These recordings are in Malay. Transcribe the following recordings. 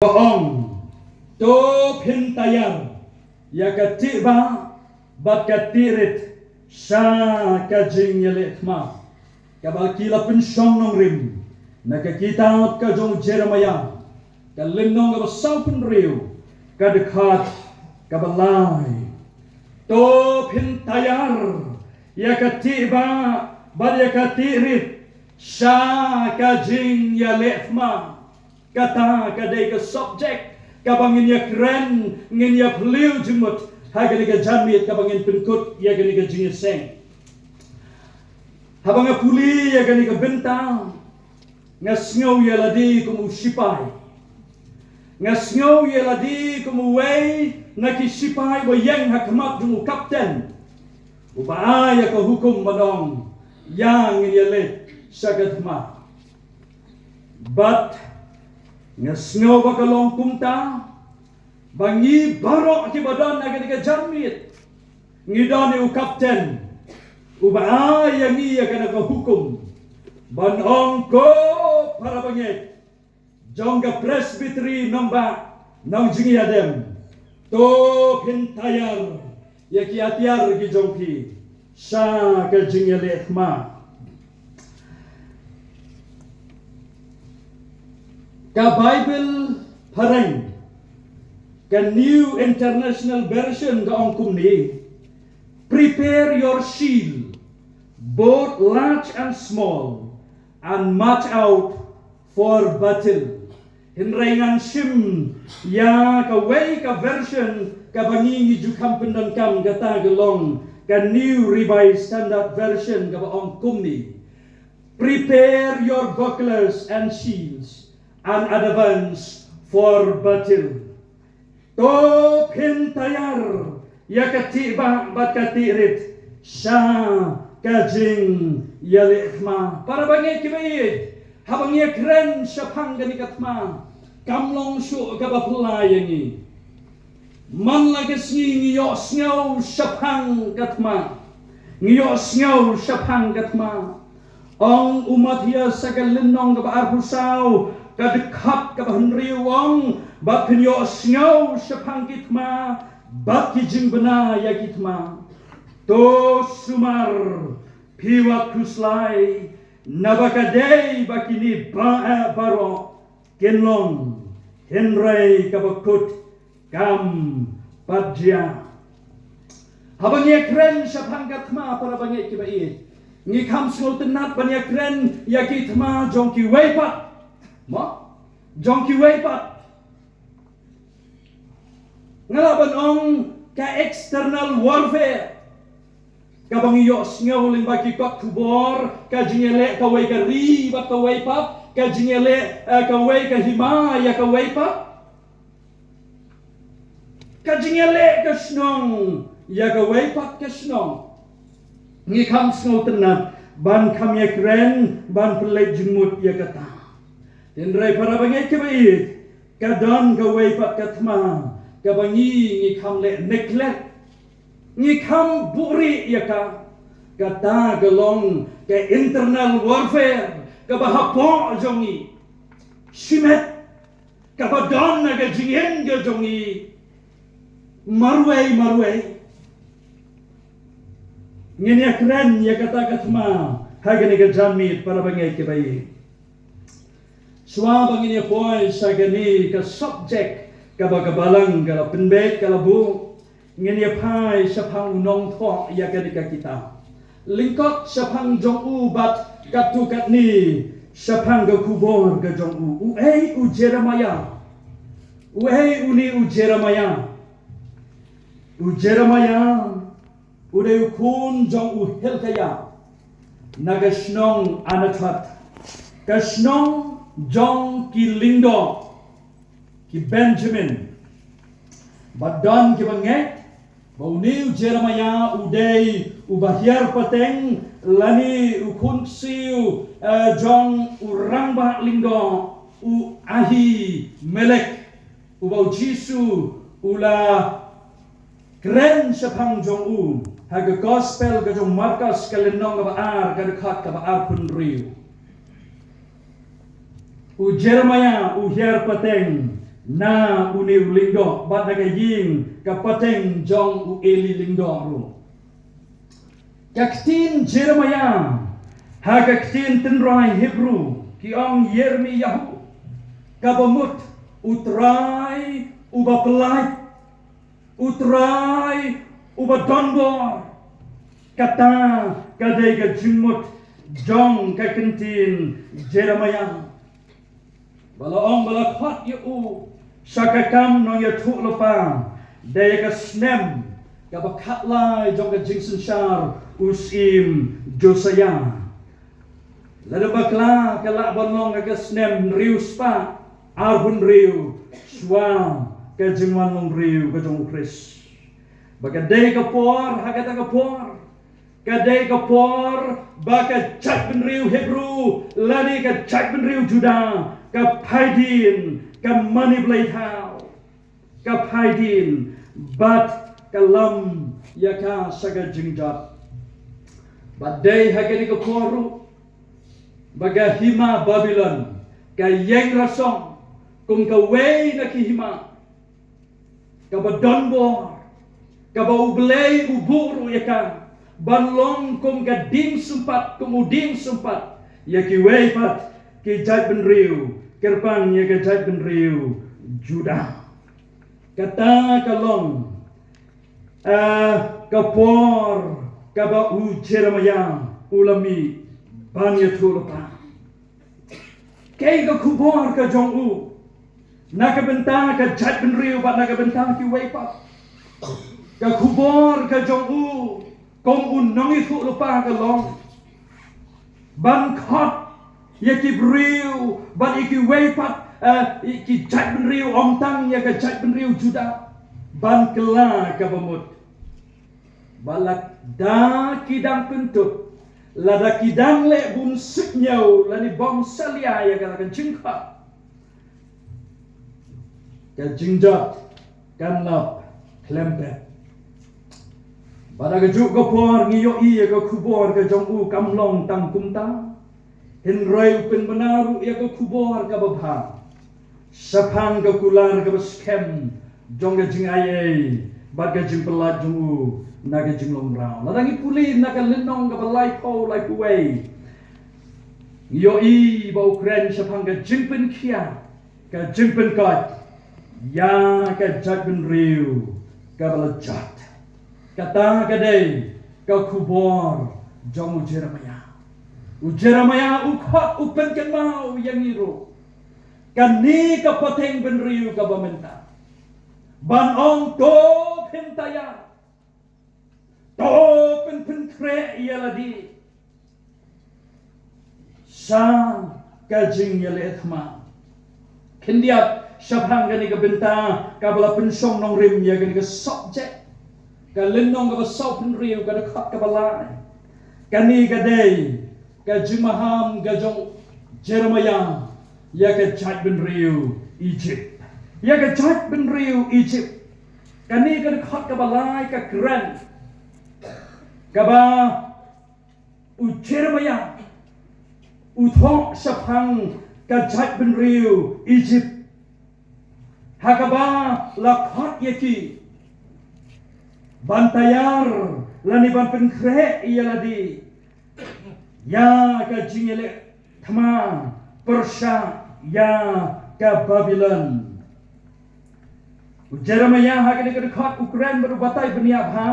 Bohong to pintayar ya katiba bat katirit sa kajing yalit ma kabakila pensyong nong rim nakakita ka jong Jeremiah kalimnong ka sampun riu kadekat kabalay to pintayar ya katiba bat ya katirit sa kajing yalit ma kata kadai ke subjek kabangin ya keren ngin ya peliu jemut hagani ka jamit kabangin penkut ya gani ka jingeseng habanga puli ya gani ka bentang ngasngau ya ladi kumu sipai ngasngau ya ladi kumu wei naki sipai bayang hakamat jumu kapten upa ya ka hukum madong yang ngin ya let sagat ma but ngasngaw bakalong kumta bangi barok ki badan na ka jamit ngidani u kapten uba yang iya kana ka hukum banong ko para bangit jongga presbytery nomba nang jingi adem to pintayar ya ki atiar ki jongki sa ka jingi letma ka Bible parang ka New International Version ka ongkum ni prepare your shield both large and small and march out for battle hinraingan sim ya ka way ka version ka bangi ju kampendan kam kata gelong ka New Revised Standard Version ka ongkum ni prepare your bucklers and shields and advance for battle. To pintayar ya katiba bat katirit sa kajing yalikma para bangit kibait habang ya kren sa panggani katma kamlong su kabapulayang man lagas ngiyo sngaw sa pang katma ngiyo sngaw sa pang katma ang umat hiya sa galinong kabaarpusaw kadekat kabahenriwang bat kenyo sngaw sa pangkitma bat kijing bena yakitma to sumar piwat kuslay nabakadey bakini baro kenlong henray kabakut kam padja habang yakren sa pangkatma para bangit kibait ngikam sngaw tenat banyakren yakitma jongki weipat mo jongki weipat ngalaban ong ka external warfare kabang iyo sngaw ling baki pat kubor ka jingele ka way ka ribat ka weipat ka jingele ka way ka himaya ka weipat ka jingele ka snong ya ka weipat ka snong ngikam sngaw tenat ban kamya kren ban pelai jemut ya kata Tindray para bangit kibait kadon gaway pat katma kabangi ngikam le neglect ngikam buri yaka kata galong ka internal warfare kabahapo jongi simet kabadon na gajingen gajongi marway nginyakren yakata katma hagani gajamit para bangit kibait Suwa bangin niya po sa gani ka subject kabagabalang kala penbet kala bu ngin niya pai sa pangunong to ya gani ka kita lingkot sa pang jong u bat katukat ni sa pang gakubor ka jong u uay u Jeremiah uay uni u Jeremiah uday kun jong u Hilkiah nagasnong anatat kasnong Jong ki Lindo ki Benjamin badan ki banget bauniu Jeremiah uday ubahyar pateng lani ukunsiu jong urangba Lindo u ahi melek ubau jisu ula kren sa pang jong u haga gospel ka jong markas kalinong ka baar kadekat ka baar punriu u Jeremiah u hiar pateng na uniu lingdo bat na ying ka pateng jong u eli lingdo ru kaktin Jeremiah ha kaktin tenrai Hebrew ki ong Yermiyahu kabamut utrai uba pelai utrai uba donbor kata kadai ka jumut jong ka kentin Jeremiah bala ong bala khat yu sakakam no ya thu lopa dai ka snem ka bakat lai jong ka jingsen shar usim Josiah lada bakla kala bonong ka snem riu spa arbun riu swa ka jingwan long riu ka jong Chris bagadai ka por hagata ka por kadai ka por baka chat ben riu Hebrew lani ka chat ben riu Judah ka paidin ka manipulate how ka paidin bat kalam yaka saga jingjat badai hagani ka poru baga hima Babylon ka yeng rasong kung ka way na kihima ka badonbor ka baublay uburo yaka banlong kung ka ding sumpat kung uding sumpat yaki way pat ki jat ben riu kerpan yaka jat ben riu Judah kata kalong kapor kaba u Jeremiah ulami banya thulupa kay ka kubor ka jong u nakabenta ka jat ben riu bat nakabenta ki way pat ka kubor ka jong u kong unong itu lupa kalong ban khot yaki briu ban iki weipat iki jat ben riu ong tang ya ka jat ben riu Judah ban kela ka bamut balak da kidang pentut lada kidang le bun siknyau lani bom salia ya ka kan jingkha ka jingjat kan lap klempet pada kejuk ke por ngiyo iya ke kubor ke jong u kamlong tang kumta hin roi pen benaru ya ke kubor ke babha sapang ke kular ke beskem jong ke jing aye bad ke jing pelat jong u na ke jing long rao ladangi puli na ke lenong ke balai po lai kuwei ngiyo i ba ukren sapang ke jing pen kia ke jing pen kot ya ke jat ben riu ke balajat kata kadai ka kubor jong Jeremiah ukhat upen kan mau yang iru kan ni ka pateng ben riu ka bamenta ban ong to pentaya to pen kre yaladi sa ka jing yale thma kendiap syabhang gani ka benta ka bala pensong nong rim ya gani ka subject ka lenong ka basau pen riu ka dekat ka balai kani ka day ka jimaham ka jong Jeremiah ya ka jat ben riu Egypt ya ka jat ben riu Egypt kani ka dekat ka balai ka keren ka ba u Jeremiah u thok sapang ka jat ben riu Egypt hakaba lakhat yaki bantayar lani ban penkre iyaladi ya ka jingele thama Persha ya ka Babylon Jeremiah ha ka dekat Ukraine baru batai beniap ha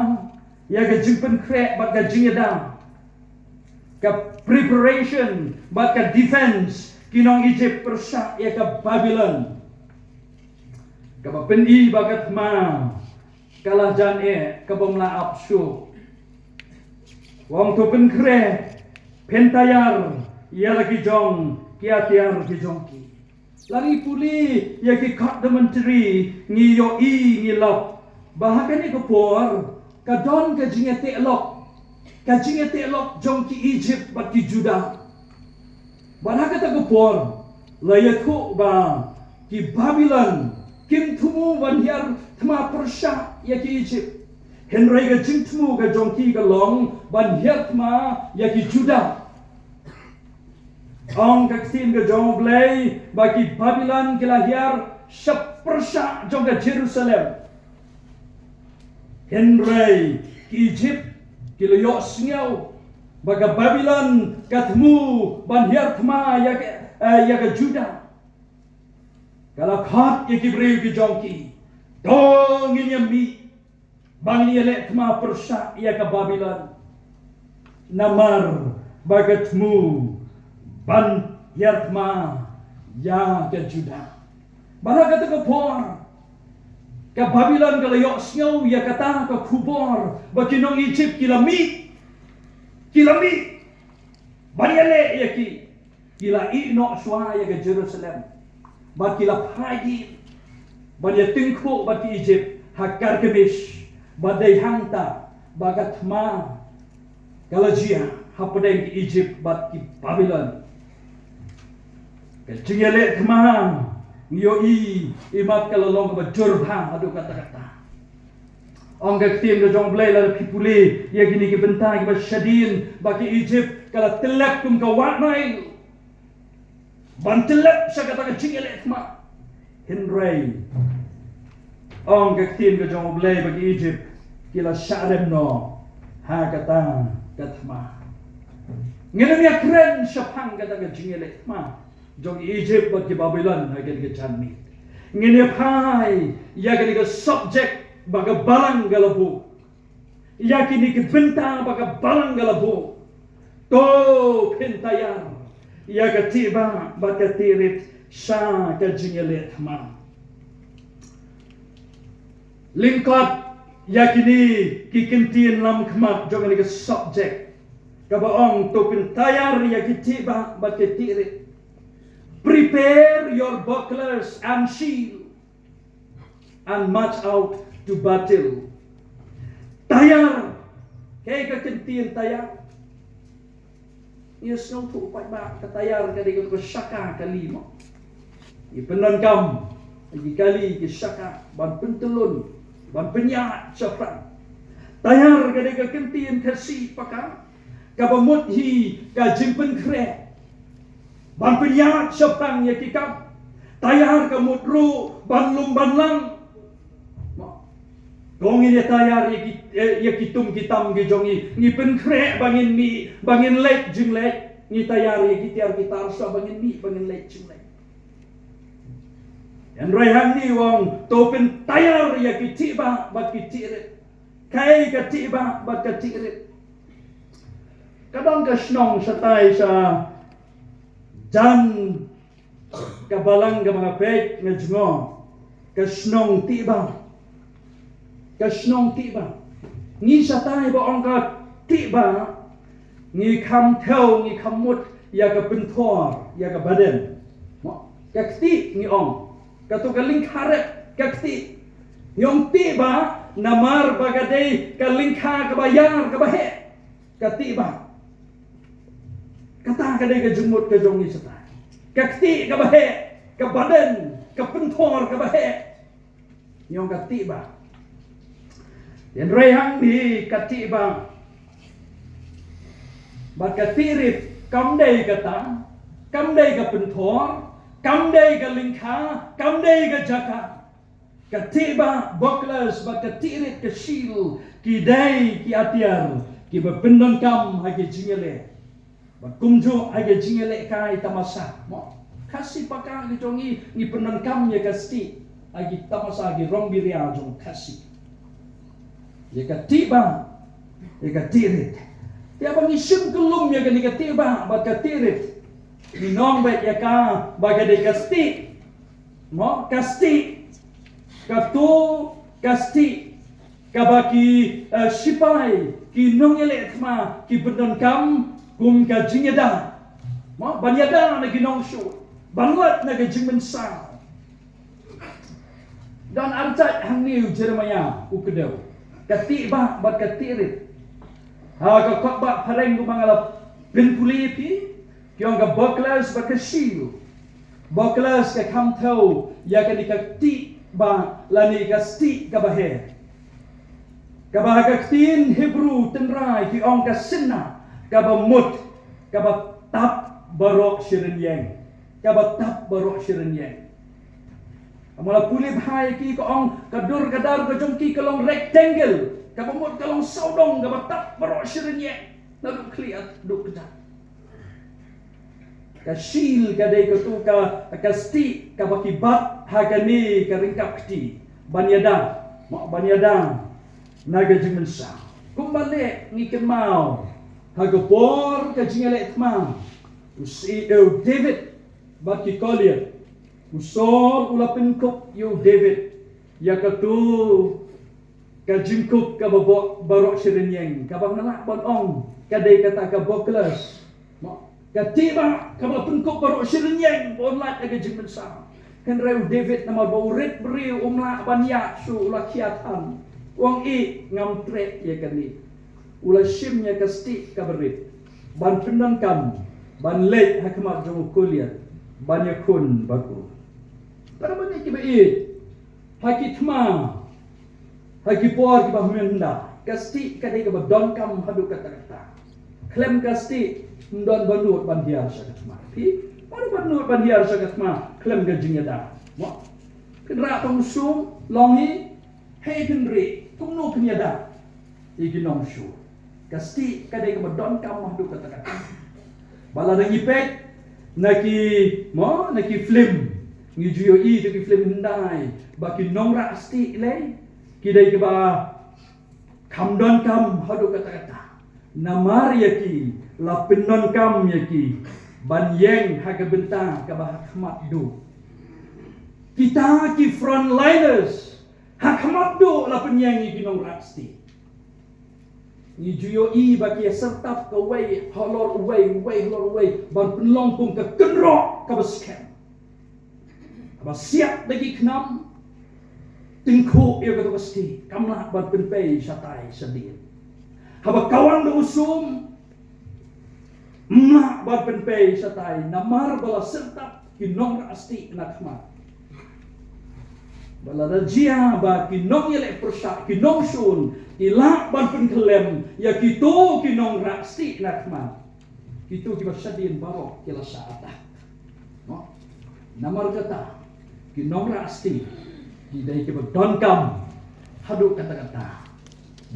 ya ka jing penkre bat ka jingeda ka preparation bat ka defense kinong Egypt Persha ya ka Babylon ka pendi bagat ma kalah jan kabomla apsu wong tu pen kre pentayar ia lagi jong kia tiar ki jongki lagi puli ya ki kat de menteri ngiyo i ngilok bahkan ni kopor ka don ka jingete lok jong ki Egypt bat ki Judah bahkan ta kopor layatu ba ki Babylon kim tumu ban hiar thma Persha ya ki Egypt henry ga jing tumu ga jongki ga long ban hiar thma ya ki Judah ong ka tin ga jong blay ba ki Babylon ke la hiar sepersa jongga Jerusalem. Henry ki Egypt ki loyok sengau baga Babylon katmu banhiar thma ya ke Juda. Kalau khat ya ki breu ki jongki dong inya mi bang ni le thma persa ya ke Babylon. Namar baga tmu banhiar thma ya ke Juda. Bara kata ke por ke Babylon ke loyok sengau ya kata ke kubor bagi nong Egypt kilami bariale ya ki kila ino swa ya ke Jerusalem bagi la pagi bagi tingko bagi Egypt hakar kemis badai hangta bagat ma galajia hapadeng ke Egypt bagi Babylon ke jingale kemang yo imat kalalong ka jurba adu kata-kata ong ka tim ka jong blay la pipuli ya gini ki bentai ka shadin bagi Egypt kala telak kum ka watnai ban telak sa kata ka jingale ma Henry ong ka tim ka jong blay bagi Egypt kila sharem no ha kata katma ngene ya kren syapang kata ka jingale ma jong Egypt bagi Babylon agen ke janmi ngene pai ya gani ke subject baga balang galabu ya kini ke benta baga balang galabu to pentayar ya ke tiba baga tirit sha ke jingelet ma lingkot ya kini ki kentin lam khmat jong gani ke subject ka baong to pentayar ya ke tiba baga tirit. Prepare your bucklers and shield and march out to battle. Tayar, kay kakintiyan tayar. Yes, nung tupai ba katayar kadi ko syaka kalimo. Ipenan kam, lagi kali ke syaka ban pentulun, ban penyak syafran. Tayar kadi kakintiyan kasi pakam, kabamut hi kajimpen kre. Ban penyak syafran ya kikam, tayar kamutru ban lumbanlang. Gongi dia tayar ya kitum kitam gejongi ni penkre bangin lek jing lek ni tayar ya kitiar gitar sa bangin lek jing lek. Yan rayhan ni wong topen tayar ya kitiba bat kitirit kai kitiba bat kitirit. Kadang kasnong sa tay sa jan kabalang ka mga pek nga jungo kasnong tiba ni sa tay ba ang ka tiba ni kam theo ni kamut ya ka pentor ya ka baden kakti ni ong katugaling karet kakti yung tiba namar bagadey kalingka kabayar kabahe katiba kata kadai ka jumut ka jongi sa tay kakti kabahe ka baden ka pentor kabahe yung katiba. Yan rehang di katiba bagatirit kamday kata kamday ka pentor kamday ka lingka kamday ka jaka katiba bucklers bagatirit ka shield kiday ki atiar ki bapendon kam hagi jingele bakumjo hagi jingele kai tamasa mo kasi pakang jongi ni pendon kam ya kasti hagi tamasa hagi rong biria jong kasi ya katiba ya katirit ya bang isim kelum ya gani katiba bat katirit minong bet ya ka bagade kasti mo kasti katu kasti kabaki sipai ki nongele thma ki pendon kam kum ka jingeda mo banyada na ginong shu banlat na ga jingmen sa dan arjat hangniu Jeremia ukedew katiba bat katirit ha ka khotba phareng ku mangala pinpuli pi kyong ka bucklers bat ka shield bucklers ka kam thau ya ka dikati ba lani ka sti ka bahe ka ba ka tin Hebrew tenrai ki ong ka sinna ka ba mut ka ba tap barok shirin yang ka ba tap barok shirin yang Amala pulih bahaya ki ko ong kadur kadar ko jong ki kalong rectangle. Kapamot kalong saudong kabatak barok sirenye. Lalu kliat duk kedak. Kasil kadai ko tu ka kasti ka bakibat hagani ka ringkap kti. Banyadang, mak banyadang naga jemensa. Kumbalik ngiken mau. Hagapor ka jingale tma. Usi David baki kolia. Usol ulapin kop yo David ya katu ka jingkup ka babok barok sirenyeng ka bang nak bon ong kadai kata ka boklas ka tiba ka ulapin kop barok sirenyeng bon lat aga jingmensa kan reu David nama baurit beri umla banyak su ula kiatan wong I ngam trek ya kani ula shimnya ka stik ka berit ban pendan kam ban lek hakmat jong kuliah banyak kun baku. Para banyak kita haki tma, haki por kita menda, kasti kadai kita don kam hadu kata-kata, klem kasti don banut bandiar sakat ma, baru banut bandiar sakat ma, klem gajingnya dah, mo, kedra pangsum longi, hei kendri, kumno kenya dah, iki nongsu, kasti kadai kita don kam hadu kata-kata, bala dah ipek, naki film. Ngijuyo I tu ki film hendai baki nongra asti le kidai ke ba kamdon kam hadu kata-kata namar yaki la pennon kam yaki ban yeng haga benta ka ba hakmat do kita ki frontliners hakmat do la penyang ki nongra asti ngijuyo I baki sertap ka way holor way holor way ban penlong pung ka kenrok ka baskem Aba siap lagi kenam tingku ia kata pasti kamlah ban penpei satai sedih. Haba kawan do usum mak ban penpei satai namar bala sertap kinong asti nakma. Bala rajia ba kinong yele persak kinong sun ilak ban penkelem ya kitu kinong asti nakma. Kitu kiba sadin barok kila saatah. No? Namar kata kinong asti didai ke don kam hadu kata-kata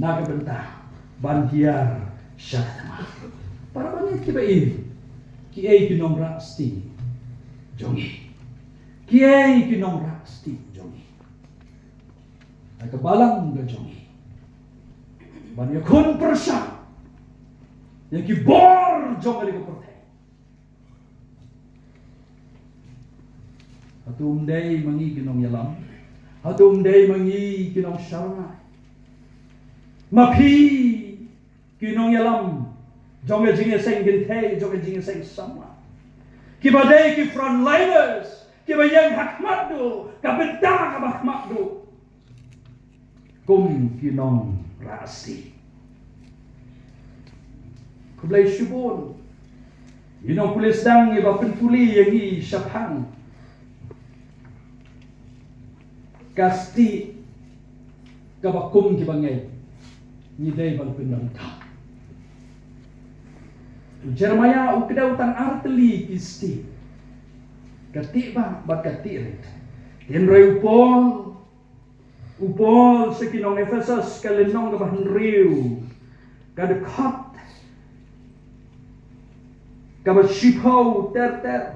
naga bentah bandiar syakma para banyak kiba kiai kinong asti jongi kiai kinong asti jongi aga balang ga jongi banyak kun persa yang kibor jongi ko pertai Hatum day mangi kinong yalam, hatum day mangi kinong syarnai. Mapi kinong yalam, jonge jinge seng gintay, jonge jinge seng sama. Kiba day ki frontliners, kiba yang hakmadu, kabenta kabakmadu. Kum kinong rasi. Kublay syubun, yunong pulis dang iba pentuli yang i syabhang. Kasti kabakum kibangai ni dai bal pinang ka Jeremiah ukda utang arteli kisti kati ba bakati ret henry upol sekinong Efesus kalenong ka Henry kadekhat kabashipau ter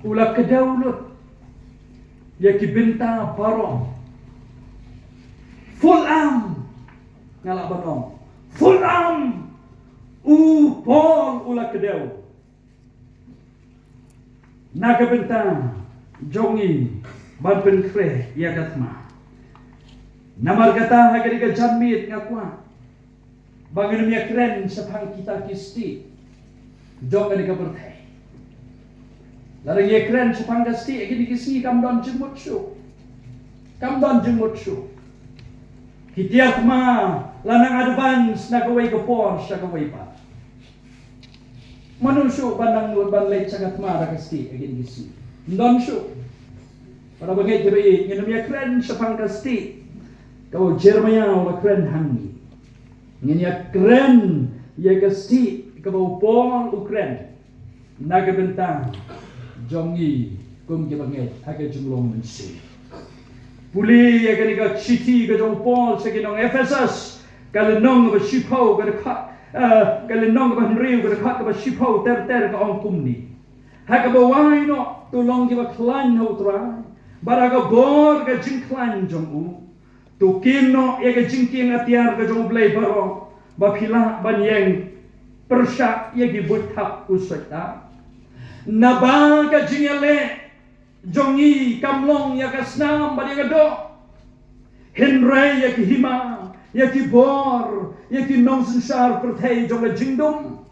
ula kedaulut ya kibenta barong full arm ngala batong full arm upol ula kedau naga benta jongi ban penkre ya katma namar kata hagari ka jamit ngakwa bangun mi kren sapang kita kisti jong ka bertai Larang ye keren sepang gasti egi dikisi kamdon jemut su. Kamdon jemut su. Kitiak ma lanang advance na kaway ko Porsche kaway pa. Manusu bandang ban late sangat ma gasti egi dikisi. Ndon su. Para bagay tibai nginum ye keren sepang gasti. Kau Jeremiah wala keren hangi. Ngin ye keren ye gasti kau Paul Ukren. Nagabentang jongi kum ke banget haga jumlong mensi puli ya kani ka city ka jong Paul sa kinong Ephesus kalenong ba shipau ka kha kalenong ba Henry ka kha ka ba shipau ter ka ong kumni haga ba wai no tulong ki ba klan ho tra baraga bor ka jing klan jong u tu kino ya ka jing king atiar ka jong blai baro ba phila ban yeng persyak ya ki buthap usata naba ka jingale jongi kamlong ya ka snam ba ya do henry ya ki hima ya ki bor ya ki nong sensar perthai jong la jingdom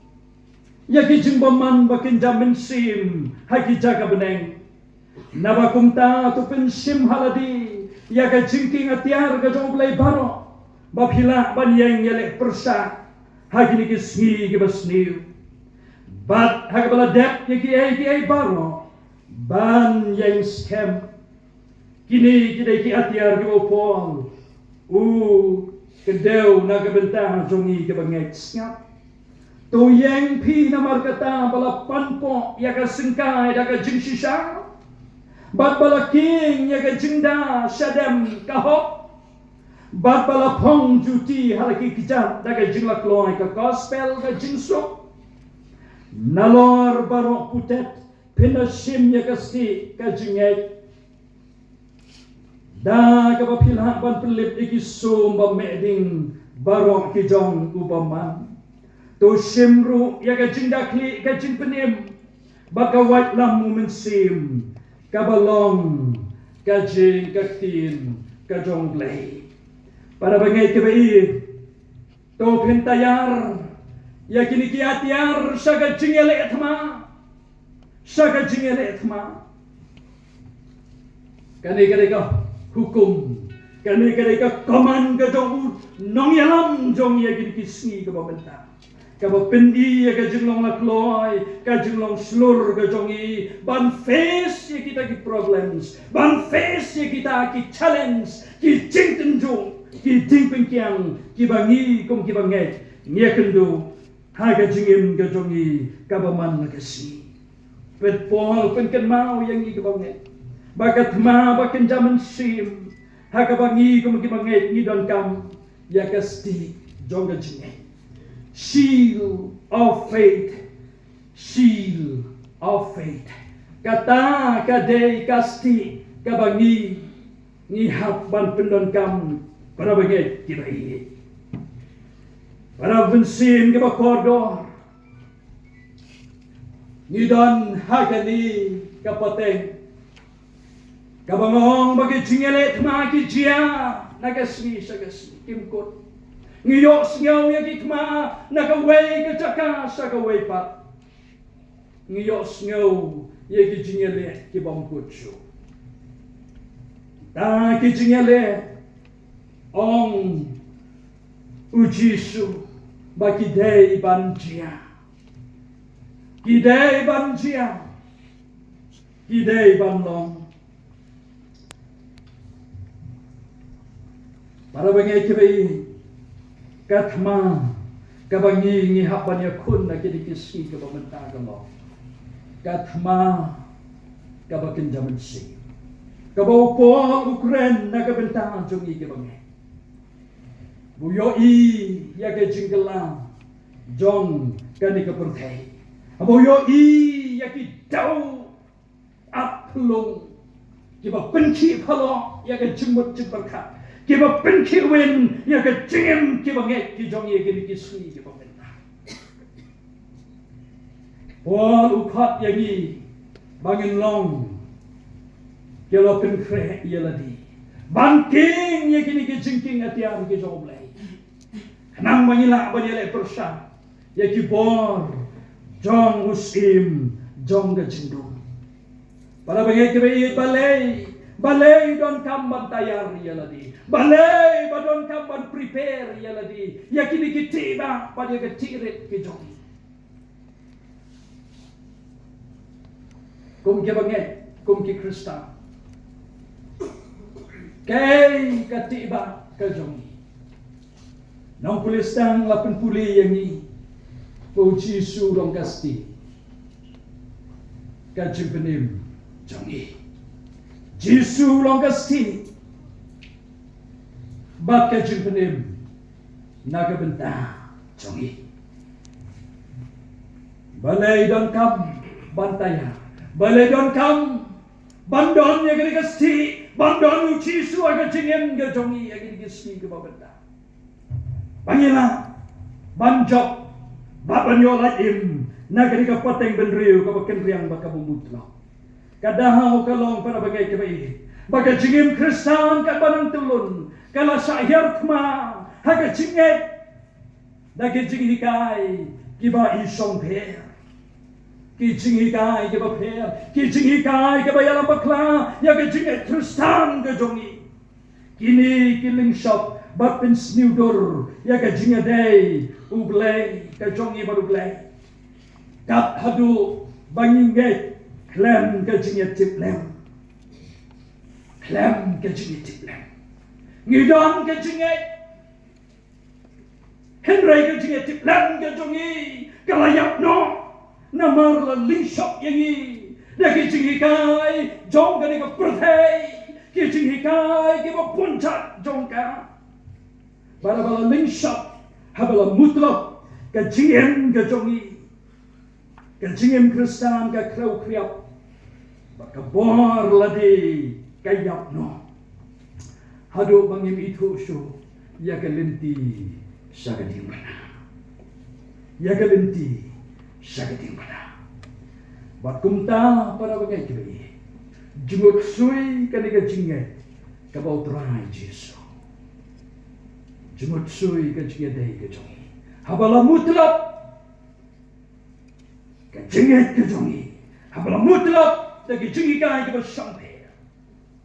ya ki jingbaman ba kin jamin sim ha ki jaga beneng naba kumta tu pen sim haladi ya ka jingking atiar ka jong blai baro ba phila ban yeng ya le persyak hagi ni kisni ki basniu bat hagi bala dep ki ai baro ban yang scam kini kidai ki atiar ki opol kedeu na ka bentang jongi ki bangai snap to yang pi na markata bala panpo ya ka singkai da ka jingshisha bat bala king ya ka jingda shadam kahop bat bala phong juti halaki kijat daga jingla kloi ka gospel ka jingsuk nalor barok putet pinashim ya kasti ka jingai da ka bapilha ban pelip iki sum ba meding barok ki jong ubaman to shimru ya ka jingda kli ka jing penim baka wat lam moment sim ka balong ka jing ka tin ka jong blai para bangai kebai to pentayar ya kini ki atiar saga jingele ethma kani ka hukum kani ka koman ka jong nong yalam jong ya kini ki sni ka benta ka pendi ya ka jinglong la kloi ka jinglong slur ka jongi ban face ya kita ki problems ban face ya kita ki challenge ki jingten jong ki dingpeng kiang ki bangi kum ki banget ngia kendu haga jingim ga jongi kabaman nakasi pet pol pen ken mau yang ki banget bakat ma baken jaman sim haga bangi kum ki banget ni don kam ya kasti jonga jinge shield of faith kata kadai kasti kabangi ni hap ban pendon kam para bagai kibai para bensin ke bakordor ni don hakani kapateng kabangong bagi cingele tma ki jia nagasni sagasni kimkot ngiyok singaw ya kitma nakaway ka chaka sakaway pat ngiyok singaw ya ki cingele ki bangkutsu ta ki cingele ong ujisu baki dei banjia kidei banlong para bangai kibai katma kabangi ngi hapan ya kun na kidi kisi ka bamenta gamo katma kabakin jaman si kabaw po Ukraine na kabenta jongi ka bangai buyo ya ke jinggelam jong kani ka perthai buyo ya ki dau aplong ki ba penchi phalo ya ke jingmut jingbarkha ki ba penchi wen ya ke jingem ki ba nge ki jong ye ki sui ki ba menta Paul ukhat yangi bangin long ki lo pen kre yeladi bangking ye ki jingking atiar ki jong blai nang mangila banyale persya ya ki bor jong usim jong ga jindum para bagai ke balai don kamban tayar yaladi balai badon kamban prepare yaladi ya ki tiba pada ke tirit ke jong kum ke bangai kum ki Krista kai katiba ke jong nang pulistang 80 yang ni puji surong kasti kajib benim jongi. Jisu long kasti. Bat ka jing penim. Naga benta jongi. Balai don kam bantaya. Balai don kam bandon ya gini kasti. Bandon Jisu aga jingem ga jongi ya gini kasti ke benta. Pangilah banjok baban yo laim nagari ka pateng benriu ka baken riang baka bumutlo kadahaw kalong para bagay kabai baga jingim Kristan ka banang tulun kala sa hirtma haga jinget dagi jingikai kiba isong per ki jingikai kiba per ki jingikai kiba yalang bakla yaga jinget Kristan ka jongi kini kiling shop Bapin sniudur ya ka jingadei ublay ka jongi barublay kat hadu bangingget klem ka jingat tiplem klem ka jingat tiplem ngidon ka jingat henry ka jingat tiplem ka jongi kalayap no namar la lingshop yangi daki jingikai jong ka ni ka perthai ki jingikai ki ba puncak jong ka bala lingshop habala mutlak ka jingem ka jongi ka jingem Kristan ka krau kriap baka bor ladi kayap no hado bangim itu so ya kalenti sagating bana ya kalenti sagating bana bat kumta para bagay kibai jumut sui kaniga jinget ka bautrai Jesu jumut sui ka jinget ka jongi habala mutlak ka jinget ka jongi habala mutlak dagi jingi ka ka sampai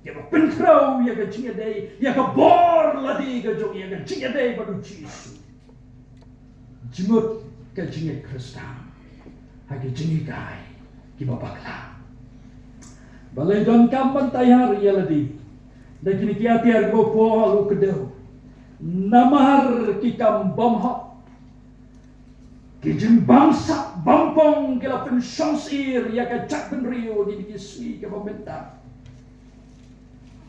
ya ka pentrau ya ka jinget ya ka bor ladi ka jongi ya ka jinget baru Jesu jumut ka jinget Kristan hagi jingi ka ki babakla balai don kampan tayar ya ladi dagi ni kiati ar go po lu kedau namar kikam bomhop kijim bangsa bampong kila pensyonsir ya ka cak benrio di kiswi ka pementa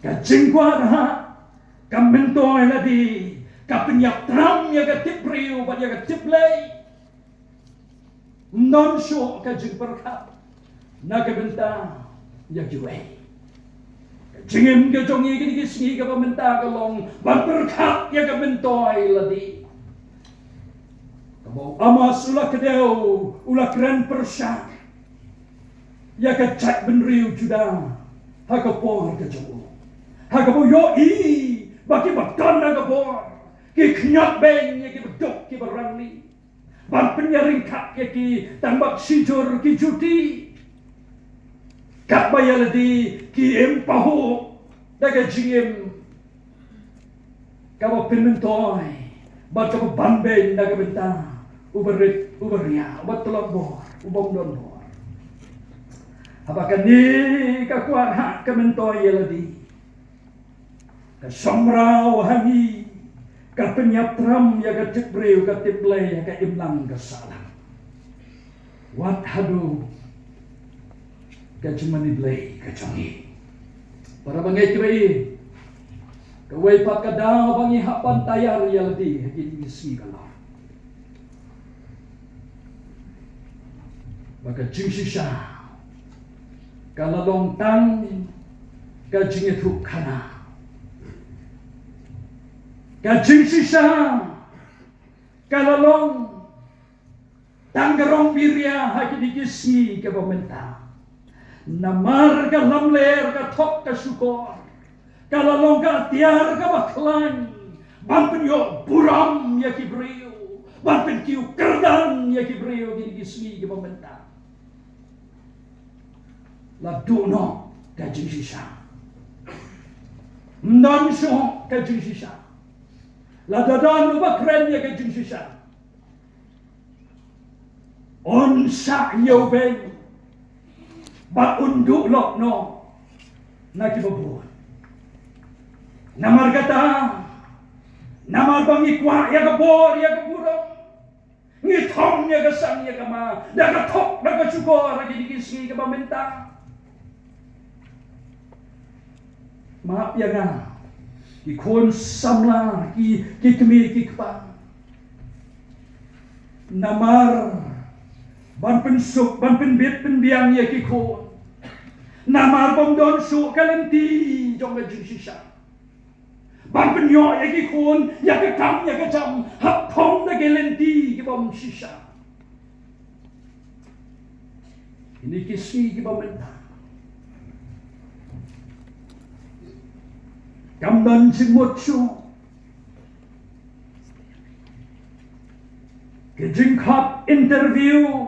ka jingkwar ha ka mentoy ladi ka penyap tram ya ka tiprio ba ya ka tiplay non syo ka jingperkap na ka benta ya kiway jingim ka jongi gini kisni ka pamenta ka long banperkap ya ka mentoy ladi kamu amas ulak kedeu ulak ren persyak ya ka cak benriu juda haka por ka jongo haka bo yo i baki baktan na ka por ki knyat beng ya ki bedok ki berani ban penyaring kap ya ki tambak sijur ki juti kat bayar di ki empahu daga jingim kabo pimentoy bat kabo banben daga benta uberit uberia ubat telok bor ubom don bor apakah ni ka kuat hak kementoy yaladi ka somrau hangi ka penyatram ya ka tibreu ka tiplay ya ka imlang ka salam wat hadu ka cuma diblay ka canggih para bangay kibai kaway pakadaw bangi hapan tayar yaldi ini isi kalau baka jingsisa kalalong tang ka jingetu kana ka jingsisa kalalong tanggarong birya hakidikisi ka pamenta namar ka lamler ka tok ka syukor kalalong ka tiar ka baklan bampen yo buram ya kibriyo bampen kiu kerdan ya kibriyo gini gismi ka pamenta la duno ka jingsisa mdan syo ka jingsisa la dadan bakren ya ka jingsisa onsa yo ben bat unduk lok no nak ibabuan namar kata namar bangi kwa ya kabor ya kaburong ngithong ya kasang ya kama da katok da kasyukor lagi dikisgi ka pamenta maaf ya nga ki kon samla ki kemi ki kpa namar ban pensuk ban penbit penbiang ya ki kon namar bom don su kalenti jong ga jing sisa ban penyo ya ki kon ya ka kam ya ka cham hap thong da gelenti ki bom sisa ini kisi ki bom menta cầm đơn xin một số cái trình họp interview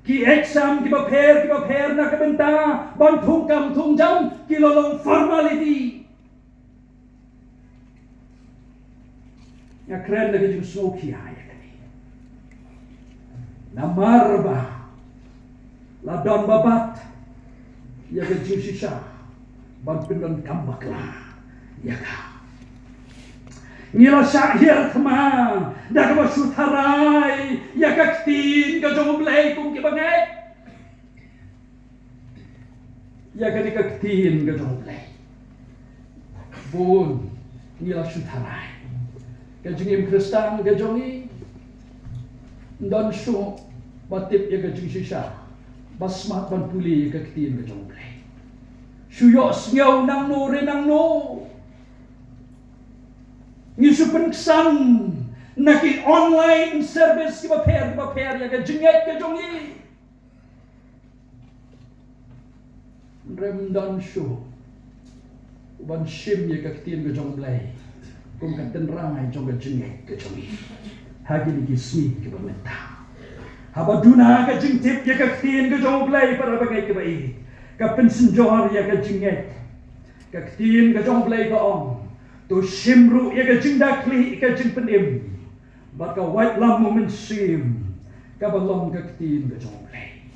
cái exam cái prepare na cái bên ta bon thung cầm thung jam cái lo long formality ya keren lagi juga smoky aja tadi namar ba la don babat ya ke jusisa ban pendon kambak lah ya ka ngila syahir thma da ka sutarai ya ka tin ka jong blai kum ki bangai ya ka ni ka tin ka jong blai bun ngila sutarai ka jingim kristan ka jongi don shu batip ya ka jusisa basmat ban puli ya ka tin ka jong blai Suyos ngaw nang no rin nang no. Ngisupan san naki online service ki paper ya ka jinget ka jongi. Remdan syo. Uban sim ya ka tin ka jong blay. Kum ka tenrai jong ka jinget ka jongi. Hagi ni kismi ki pamenta. Habaduna ka jingtip ya ka tin ka jong blay para bagay ka bai. Ka pensenjor ya ka jinget ka tin ka jong play ka ong to simru ya ka jingdakli ka jing penim bat ka white lam moment sim ka balong ka tin ka jong play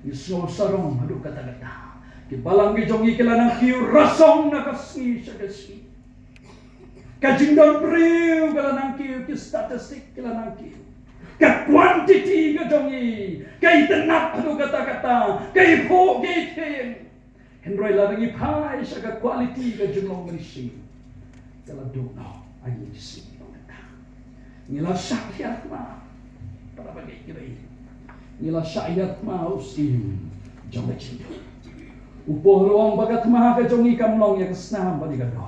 iso sarong hadu kata-kata ki balang ki jong ikilanang kiu rasong na kasi siya kasi ka jingdon priu kalanang kiu ki statistik kilanang kiu ka quantity ka jongi kay tenap hadu kata-kata kay po kay tin henroy larang ipai sa ka quality ka junglong manisi kala dugno ay isi ngila sakyat ma para bagay kibay ngila sakyat ma usim jong chindo upo ruang bagat ma ka jongi kamlong ya kasnam badi ka do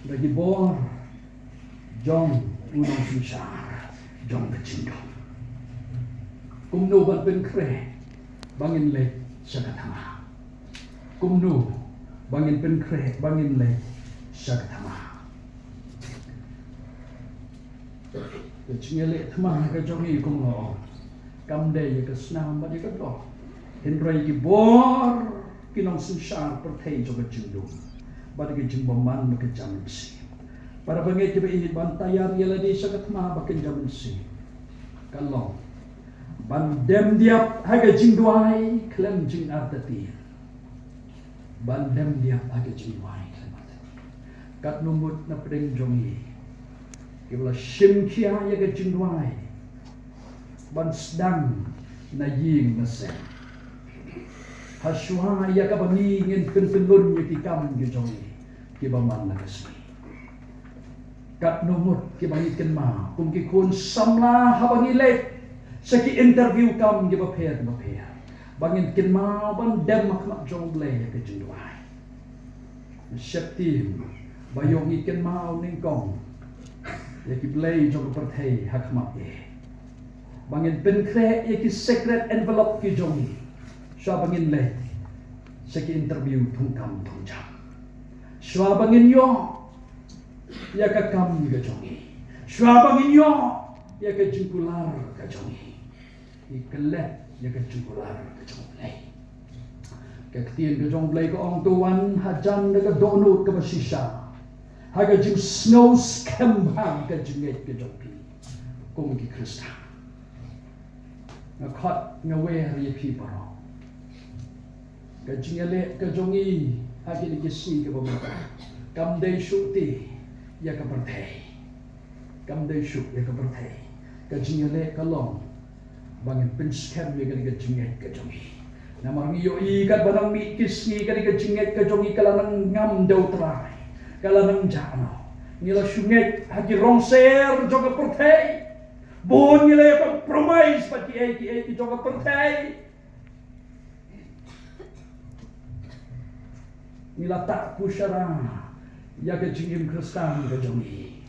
bagi bor jong unong susah jong kecindo kumno ban pen kre bangin le sa katama kumno bangin pen kre bangin le sa katama kecingele tama ka jongi kumno kamde ya kasnam badi ka do henrai ki bor kinong susah pertei jong kecindo badi ka jingbaman ka jamsi para bangai tiba ini bantayar yala di sakat ma bakin jamin si kalong bandem diap haga jingduai klem jing artati bandem diap haga jingduai klem artati kat numut na pedeng jongi kibla shimkia yaga jingduai ban sedang na ying na sen haswa yaga bangingin pentelun yaki kam ki jongi kibaman na kasmi kat numut ki bangitken ma kum ki kun samla habangilet sa ki interview kam ki baper bangin kin ma ban dem mak jong blay ka jingwai syaptim bayong iken ma ning kong ya ki blay jong perthei hakmak e bangin pen kre ya ki secret envelope ki jongi swa bangin le sa ki interview thungkam thungjam swa bangin yo ya ka kam ka jongi syabang inyo ya ka jingkular ka jongi ikelet ya ka jingkular ka jongi ka ktien ka jong blay ko ong tuwan hajan ka donut ka basisa ha ka jing snow scam ka jinget ka jongi kung ki krista na khat nga wer ye piparo ka jingele ka jongi ha ki ki si ka bamata kam dei shukti ya ka perthei kam dei shuk ya ka perthei ka jingale ka long bangin pin scam ya ka jinget ka jongi Namar ngiyo ikat banang mi kisngi kadi kejinget kejongi kalanang ngam dau terai. Kalanang jano. Nila syunget haki rongser joga pertai. Bon nila yakang promise pati eki joga pertai. Nila tak pusyara. Ya kejingim kristan kejongi.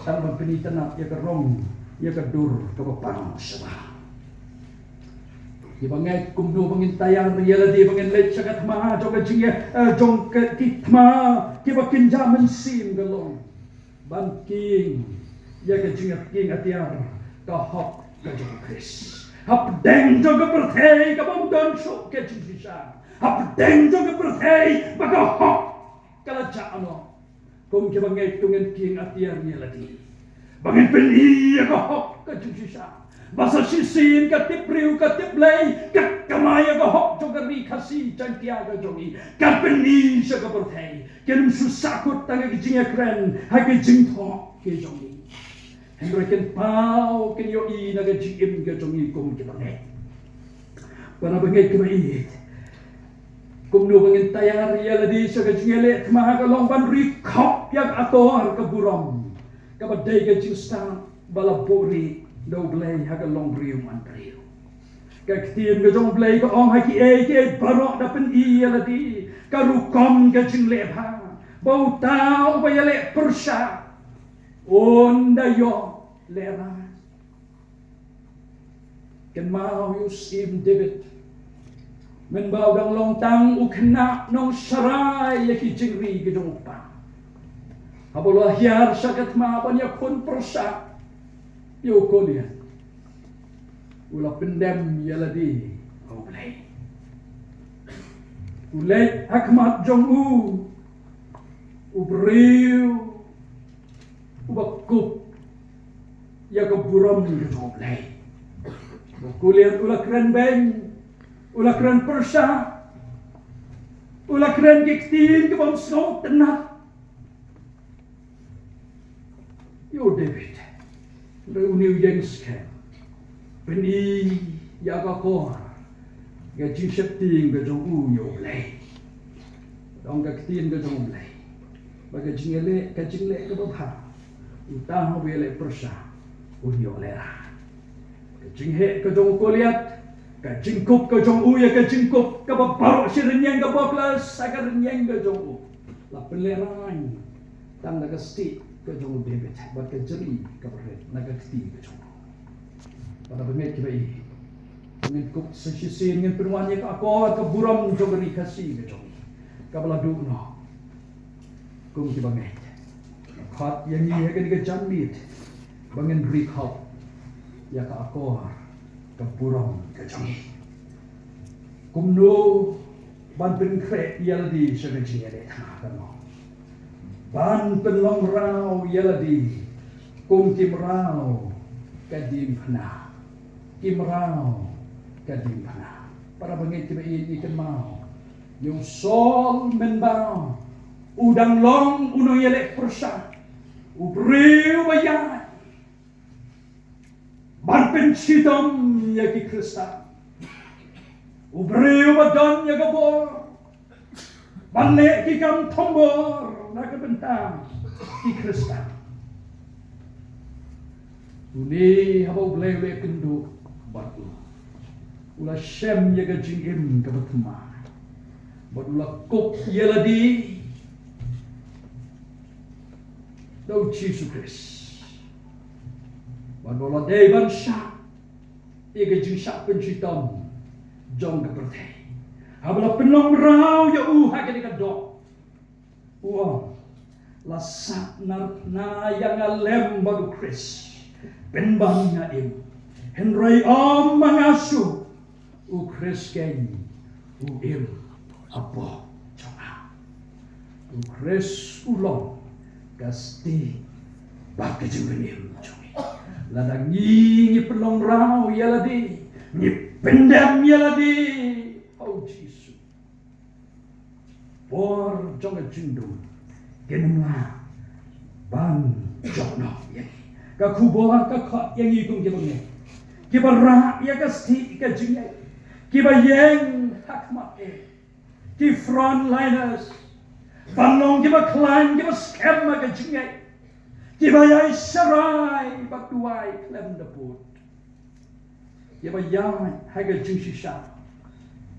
Tanpa penitenap ya kerong ya kedur kebepang sebab. Di bangai kumdu bangin tayang riala di bangin let sagat ma jong kejingnya jong kitma kiba kinjaman sim galong banking ya kejingnya king atiar kahop kejong kris hap deng jong kepertei kabang don sok kejing sisa hap deng jong kepertei baka hop kala ano kum kiba ngai tungen king atiar riala di bangin peni ya kahop kejing sisa Basa sisin katip riu katip lay kakamaya ka hok jogari kasi jantiaga jogi kapeni sa kapertay kenum susakot tanga kijinga kren hagijing thok ke jogi hendra ken pau ken yo I naga jim ke jogi kum ke bangai para bangai ke mai kum no bangin tayar ya ladi sa kijinga le tma ka long ban ri khop yak ator ka buram ka badai ka jista balapuri Dau blay haga long riu man riu. Kaktian ke jong blay ko ong haki ke barok dapen iya ladi. Karukom ke jing lepha. Bau tau ba yale persya. Onda yo lera. Ken mau yus im debit. Men bau dang long tang u kena nong sarai yaki jing ri ke jong pa. Habolah hiar sakat ma pan ya pun persya. Yo kolia ula pendem yaladi au play ulai hakmat jong u briu u bakup ya keburam ni jong play kuliah ula keren beng ula keren persa ula keren giktin ke bang snow tenat yo David Reuniu Jensken Peni Yaga Kor Gajin Shepting Gajong Yo Lay Dong Gaktin Gajong Lay Bagajing Ele Gajing Le Gabha Utah Wele Persa Unyo Lera Gajing He Gajong Koliat Gajing Kup Gajong Uya Gajing Kup Kababaro Shirinyang Gaboklas Sagaryang Gajong Lapeleran Tam Nagasti Kejong David, buat kejeri kabaret naga keti kejong. Pada bengek kibai, dengan kuk sesi dengan penuannya ke aku ke buram jogeri kasih kejong. Kabala duno, kum kibangek. Khat yang ini akan dikejambit, bangen recall ya ke aku ke buram kejong. Kumno ban penkret yaldi sebenci ada kan. Ban penlong rau yaladi kum kim rau kadim phana kim rau kadim phana para bangit tiba ini ikan mau yung sol menbao udang long uno yelek persa ubriu bayan ban pensitom yaki krista ubriu badan yagabor banle ki kam tombor nakabentang ki Krista. Uni habau blele kendu batu. Ula shem yaga jingim kabatma. Badula kop yeladi. Dau Jesus Christ. Badula deban syak. Iga jing syak pencitom. Jong kepertai. Habla penong rau ya haga dikadok. Uang lasak na yang alem baru Chris penbangnya im Henry om mangasu u Chris ken u im apa coba u Chris ulong kasti bagi juvenim coba ladang ni pelong rau yaladi ni pendam yaladi oh Jesus por jonga jundum genumla ban jokno ya ka kuboha ka kha yang ikung jebongnya kibara ya ka sti ka jinya kiba yeng hakmat ki frontliners banong kiba klan kiba scam ka jingai kiba yai sarai bakduai klem daput kiba yang haga jingshisha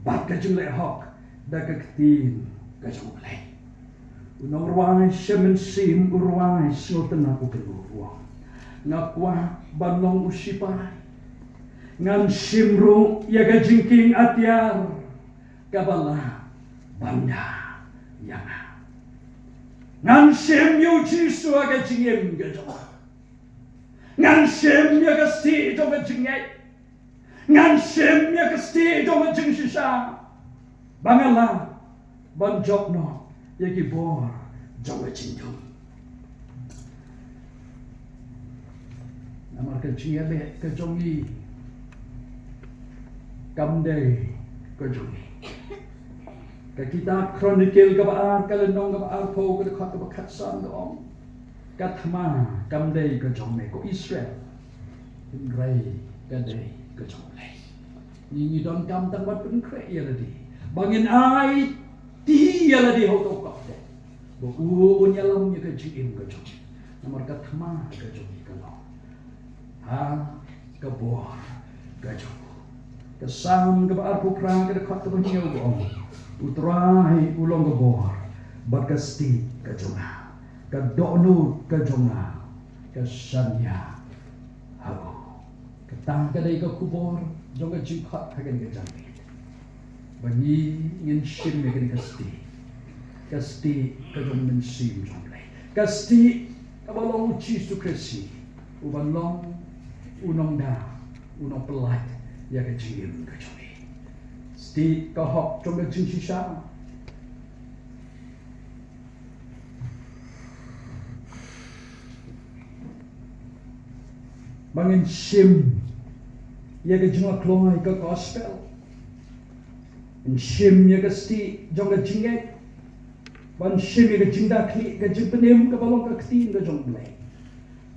bak ka jingle hok da ka ktin ka jingle unong ruang shemen sim ruang snotena ku keluar ngakwa banong usipai ngan simru ya ga jingking atyar kabala banda yang ngan sim yu chi su ga jingem ga jo ngan sim ya ga sti jo ga jingai ngan sim ya ga sti jo ga jingshisha bangala ban job no ya ki bor jo ga jingdom namar ka jingai ka jongi kamdei kajuni ka kitab chronicle ka baar ka lenong ka baar po ka khat ka khatsan dong ka thma kamdei ka jome ko Israel rai ka dei ka jome ni don kam tang wat pun kre ya ladi bangin ai ti ya ladi ho to ka de bo u nyalam ya ka jim ka jome nomor ka thma ka jome ka lo ha ka bor ka jome kesam ke baar pukrang ke dekat ke banyo ko utrai ulong ke bor bakasti ke jonga ke donut ke jonga ke sanya hago ke tang ke dai ke kubor jonga jingkhat hagen ke jambi bani ngin shim me ke kasti ke jong men sim jong lai kasti ke balong uci sukresi uban long unong da unong pelat ya ka jingim ka jome sti ka hok trong ka jing shisha bangin sim ya ka jingwa kloi ka gospel in sim ya ka sti jong ka jingai ban sim ya ka jingda kli ka jingpenem ka balong ka ktin ka jong blai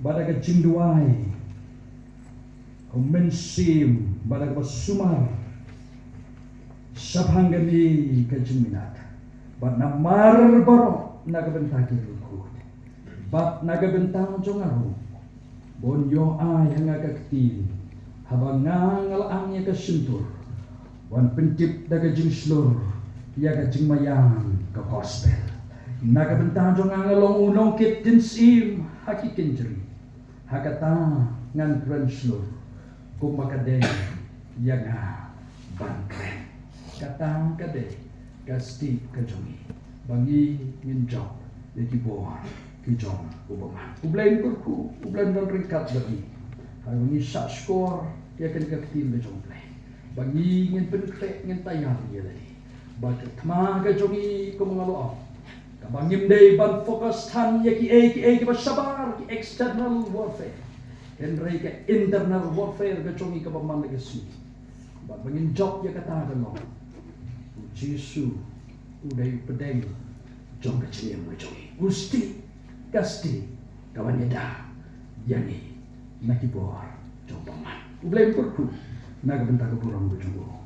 bada ka jingduai mensim badak basumar saphangami kajiminat bat namar baro nagabenta kiruku bat nagabenta jongaru bonyo ay hanga kaktin habang angnya kasuntur wan pencip daga jingslur ya kajing mayang ka gospel nagabenta jongangalong unong kit dinsim hakikinjri hakata ngan translur kumakadeng yang bangkren katang kade kasti kajongi bangi nginjok lagi bohar kijong ubama ublain kurku ublain dan ringkat lagi harungi sak skor ya kan kaktim bejong play bangi ngin penkre ngin tayar ya lagi bat thma kajongi kumangalo kabangim dei ban fokus tan ya ki sabar ki external warfare Henry ke internal warfare ke chongi ke pamang legasi. Ba bangin job ya kata kan lo. Jisu udai pedeng jong ke chiem ke chongi. Gusti kasti kawan yada yani nakibor jong pamang. Ublem kurku naga bentak ke burung ke chongo.